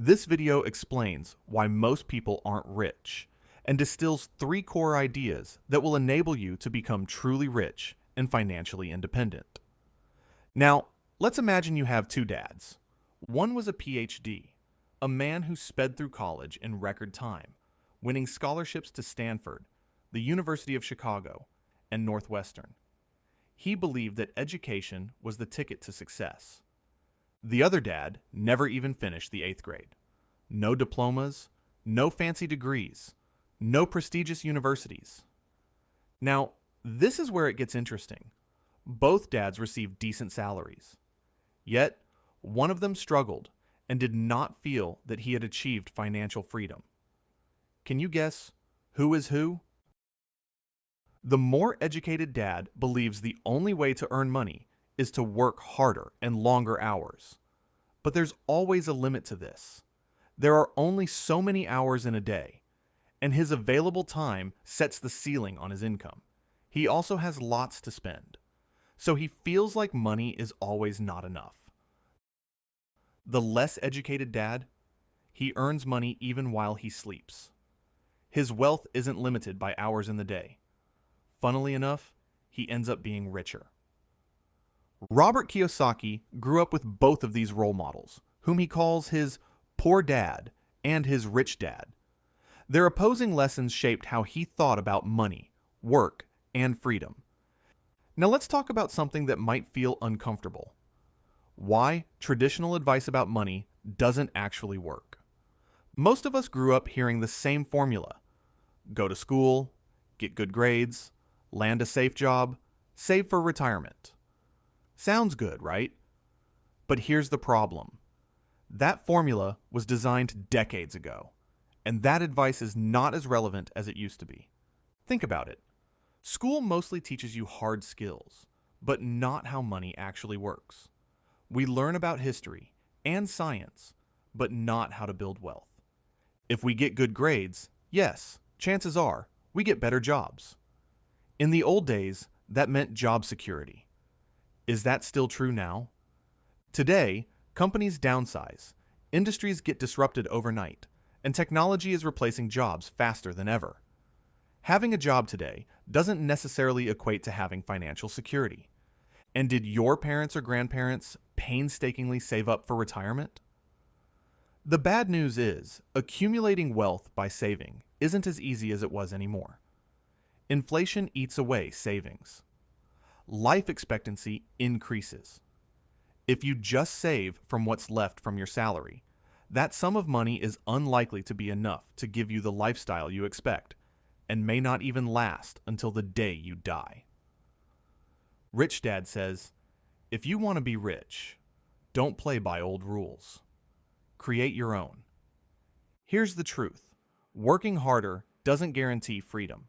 This video explains why most people aren't rich and distills 3 core ideas that will enable you to become truly rich and financially independent. Now, let's imagine you have 2 dads. One was a PhD, a man who sped through college in record time, winning scholarships to Stanford, the University of Chicago, and Northwestern. He believed that education was the ticket to success. The other dad never even finished the 8th grade. No diplomas, no fancy degrees, no prestigious universities. Now, this is where it gets interesting. Both dads received decent salaries. Yet, one of them struggled and did not feel that he had achieved financial freedom. Can you guess who is who? The more educated dad believes the only way to earn money is to work harder and longer hours. But there's always a limit to this. There are only so many hours in a day, and his available time sets the ceiling on his income. He also has lots to spend, so he feels like money is always not enough. The less educated dad, he earns money even while he sleeps. His wealth isn't limited by hours in the day. Funnily enough, he ends up being richer. Robert Kiyosaki grew up with both of these role models, whom he calls his poor dad and his rich dad. Their opposing lessons shaped how he thought about money, work, and freedom. Now let's talk about something that might feel uncomfortable. Why traditional advice about money doesn't actually work. Most of us grew up hearing the same formula. Go to school, get good grades, land a safe job, save for retirement. Sounds good, right? But here's the problem. That formula was designed decades ago, and that advice is not as relevant as it used to be. Think about it. School mostly teaches you hard skills, but not how money actually works. We learn about history and science, but not how to build wealth. If we get good grades, yes, chances are we get better jobs. In the old days, that meant job security. Is that still true now? Today, companies downsize, industries get disrupted overnight, and technology is replacing jobs faster than ever. Having a job today doesn't necessarily equate to having financial security. And did your parents or grandparents painstakingly save up for retirement? The bad news is, accumulating wealth by saving isn't as easy as it was anymore. Inflation eats away savings. Life expectancy increases. If you just save from what's left from your salary, that sum of money is unlikely to be enough to give you the lifestyle you expect, and may not even last until the day you die. Rich Dad says, if you want to be rich, don't play by old rules. Create your own. Here's the truth. Working harder doesn't guarantee freedom.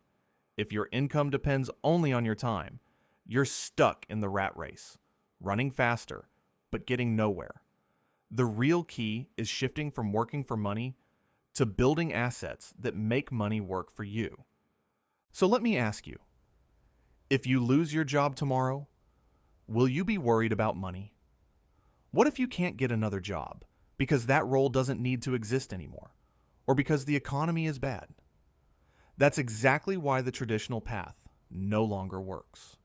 If your income depends only on your time, you're stuck in the rat race, running faster, but getting nowhere. The real key is shifting from working for money to building assets that make money work for you. So let me ask you, if you lose your job tomorrow, will you be worried about money? What if you can't get another job because that role doesn't need to exist anymore, or because the economy is bad? That's exactly why the traditional path no longer works.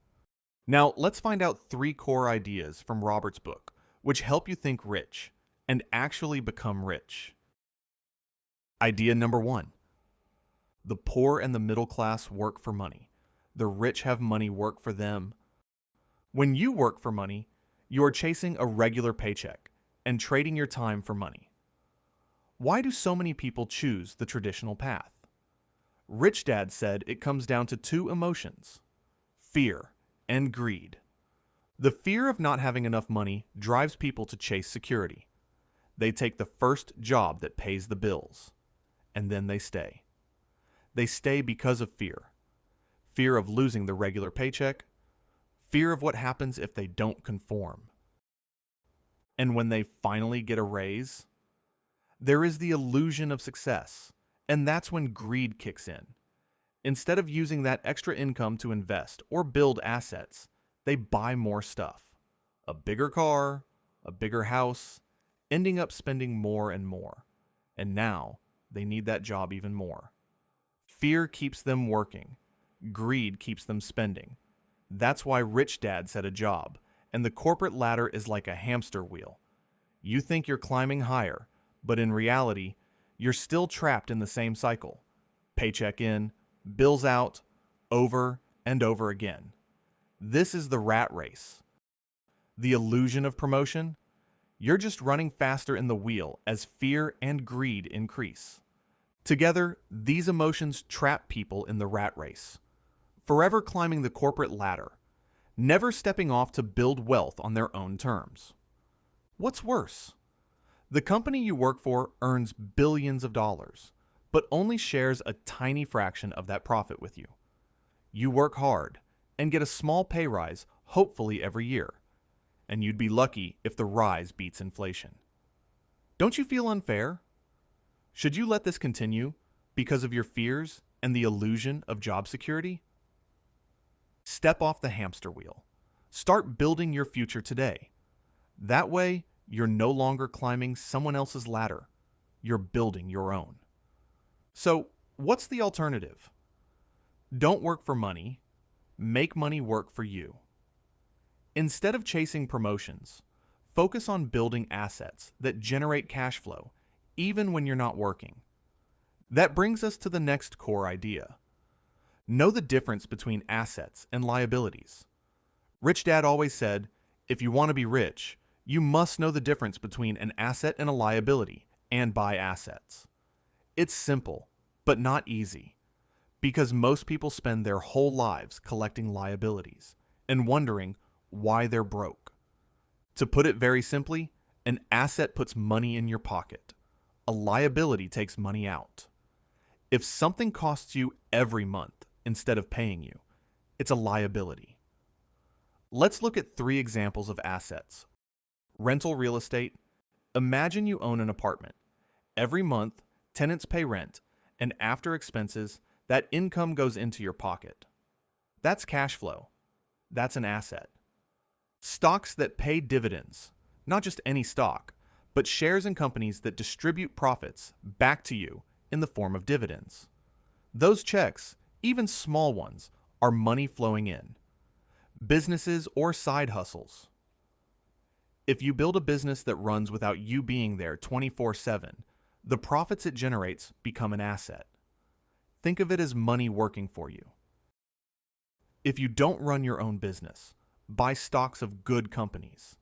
Now, let's find out 3 core ideas from Robert's book, which help you think rich and actually become rich. Idea number 1. The poor and the middle class work for money. The rich have money work for them. When you work for money, you are chasing a regular paycheck and trading your time for money. Why do so many people choose the traditional path? Rich Dad said it comes down to 2 emotions: fear and greed. The fear of not having enough money drives people to chase security. They take the first job that pays the bills, and then they stay. They stay because of fear. Fear of losing the regular paycheck, fear of what happens if they don't conform. And when they finally get a raise, there is the illusion of success, and that's when greed kicks in. Instead of using that extra income to invest or build assets, they buy more stuff. A bigger car, a bigger house, ending up spending more and more. and now they need that job even more. Fear keeps them working. Greed keeps them spending. That's why rich dads had a job, and the corporate ladder is like a hamster wheel. You think you're climbing higher, but in reality, you're still trapped in the same cycle. Paycheck in, bills out, over and over again. This is the rat race. The illusion of promotion? You're just running faster in the wheel as fear and greed increase. Together, these emotions trap people in the rat race, forever climbing the corporate ladder, never stepping off to build wealth on their own terms. What's worse? The company you work for earns billions of dollars, but only shares a tiny fraction of that profit with you. You work hard and get a small pay rise, hopefully every year, and you'd be lucky if the rise beats inflation. Don't you feel unfair? Should you let this continue because of your fears and the illusion of job security? Step off the hamster wheel. Start building your future today. That way, you're no longer climbing someone else's ladder. You're building your own. So, what's the alternative? Don't work for money. Make money work for you. Instead of chasing promotions, focus on building assets that generate cash flow, even when you're not working. That brings us to the next core idea. Know the difference between assets and liabilities. Rich Dad always said, if you want to be rich, you must know the difference between an asset and a liability, and buy assets. It's simple, but not easy, because most people spend their whole lives collecting liabilities and wondering why they're broke. To put it very simply, an asset puts money in your pocket. A liability takes money out. If something costs you every month instead of paying you, it's a liability. Let's look at 3 examples of assets. Rental real estate. Imagine you own an apartment. Every month, tenants pay rent, and after expenses, that income goes into your pocket. That's cash flow. That's an asset. Stocks that pay dividends, not just any stock, but shares in companies that distribute profits back to you in the form of dividends. Those checks, even small ones, are money flowing in. Businesses or side hustles. If you build a business that runs without you being there 24/7, the profits it generates become an asset. Think of it as money working for you. If you don't run your own business, buy stocks of good companies.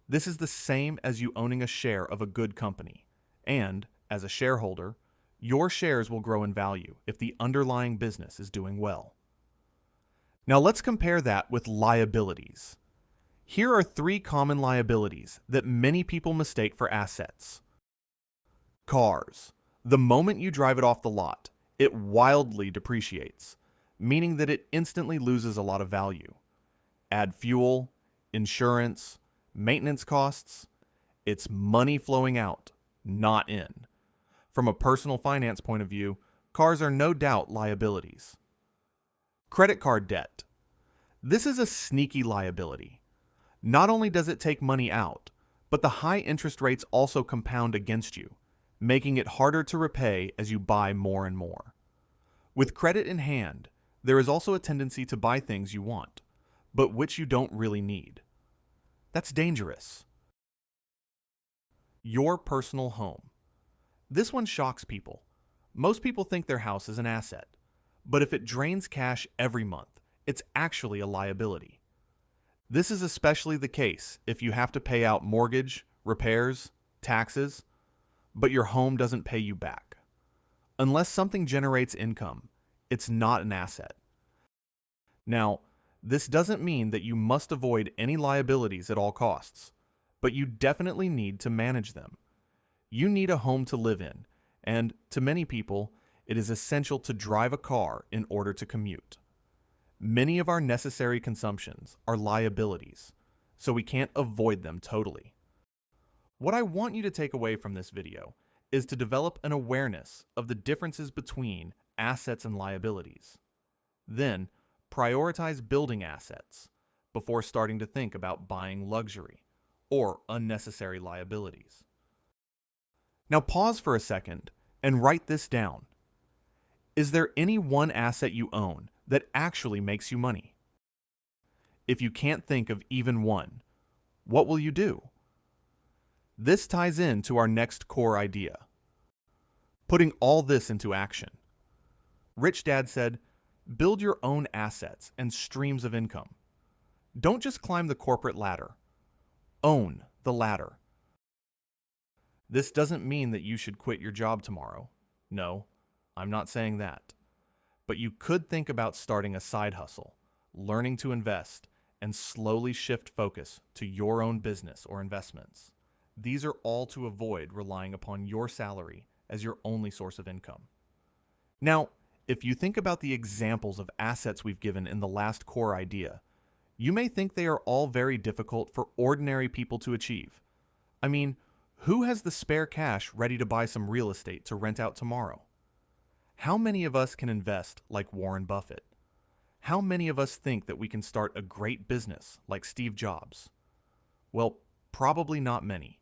This is the same as you owning a share of a good company, and, as a shareholder, your shares will grow in value if the underlying business is doing well. Now let's compare that with liabilities. Here are 3 common liabilities that many people mistake for assets. Cars. The moment you drive it off the lot, it wildly depreciates, meaning that it instantly loses a lot of value. Add fuel, insurance, maintenance costs. It's money flowing out, not in. From a personal finance point of view, cars are no doubt liabilities. Credit card debt. This is a sneaky liability. Not only does it take money out, but the high interest rates also compound against you, making it harder to repay as you buy more and more. With credit in hand, there is also a tendency to buy things you want, but which you don't really need. That's dangerous. Your personal home. This one shocks people. Most people think their house is an asset, but if it drains cash every month, it's actually a liability. This is especially the case if you have to pay out mortgage, repairs, taxes, but your home doesn't pay you back. Unless something generates income, it's not an asset. Now, this doesn't mean that you must avoid any liabilities at all costs, but you definitely need to manage them. You need a home to live in, and to many people, it is essential to drive a car in order to commute. Many of our necessary consumptions are liabilities, so we can't avoid them totally. What I want you to take away from this video is to develop an awareness of the differences between assets and liabilities. Then, prioritize building assets before starting to think about buying luxury or unnecessary liabilities. Now pause for a second and write this down. Is there any one asset you own that actually makes you money? If you can't think of even one, what will you do? This ties into our next core idea: putting all this into action. Rich Dad said, build your own assets and streams of income. Don't just climb the corporate ladder. Own the ladder. This doesn't mean that you should quit your job tomorrow. No, I'm not saying that. But you could think about starting a side hustle, learning to invest, and slowly shift focus to your own business or investments. These are all to avoid relying upon your salary as your only source of income. Now, if you think about the examples of assets we've given in the last core idea, you may think they are all very difficult for ordinary people to achieve. I mean, who has the spare cash ready to buy some real estate to rent out tomorrow? How many of us can invest like Warren Buffett? How many of us think that we can start a great business like Steve Jobs? Well, probably not many.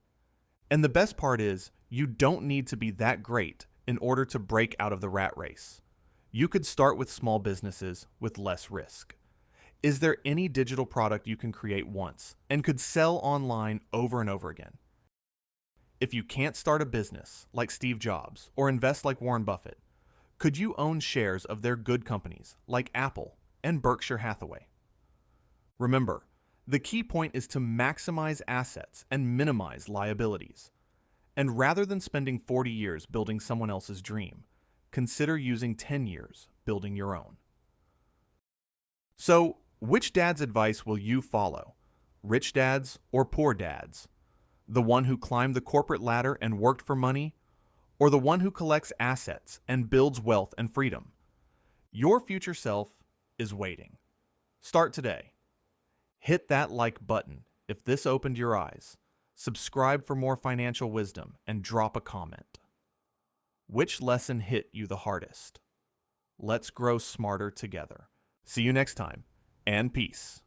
And the best part is, you don't need to be that great in order to break out of the rat race. You could start with small businesses with less risk. Is there any digital product you can create once and could sell online over and over again? If you can't start a business like Steve Jobs or invest like Warren Buffett, could you own shares of their good companies like Apple and Berkshire Hathaway? Remember, the key point is to maximize assets and minimize liabilities. And rather than spending 40 years building someone else's dream, consider using 10 years building your own. So, which dad's advice will you follow? Rich dad's or poor dad's? The one who climbed the corporate ladder and worked for money? Or the one who collects assets and builds wealth and freedom? Your future self is waiting. Start today. Hit that like button if this opened your eyes. Subscribe for more financial wisdom and drop a comment. Which lesson hit you the hardest? Let's grow smarter together. See you next time, and peace.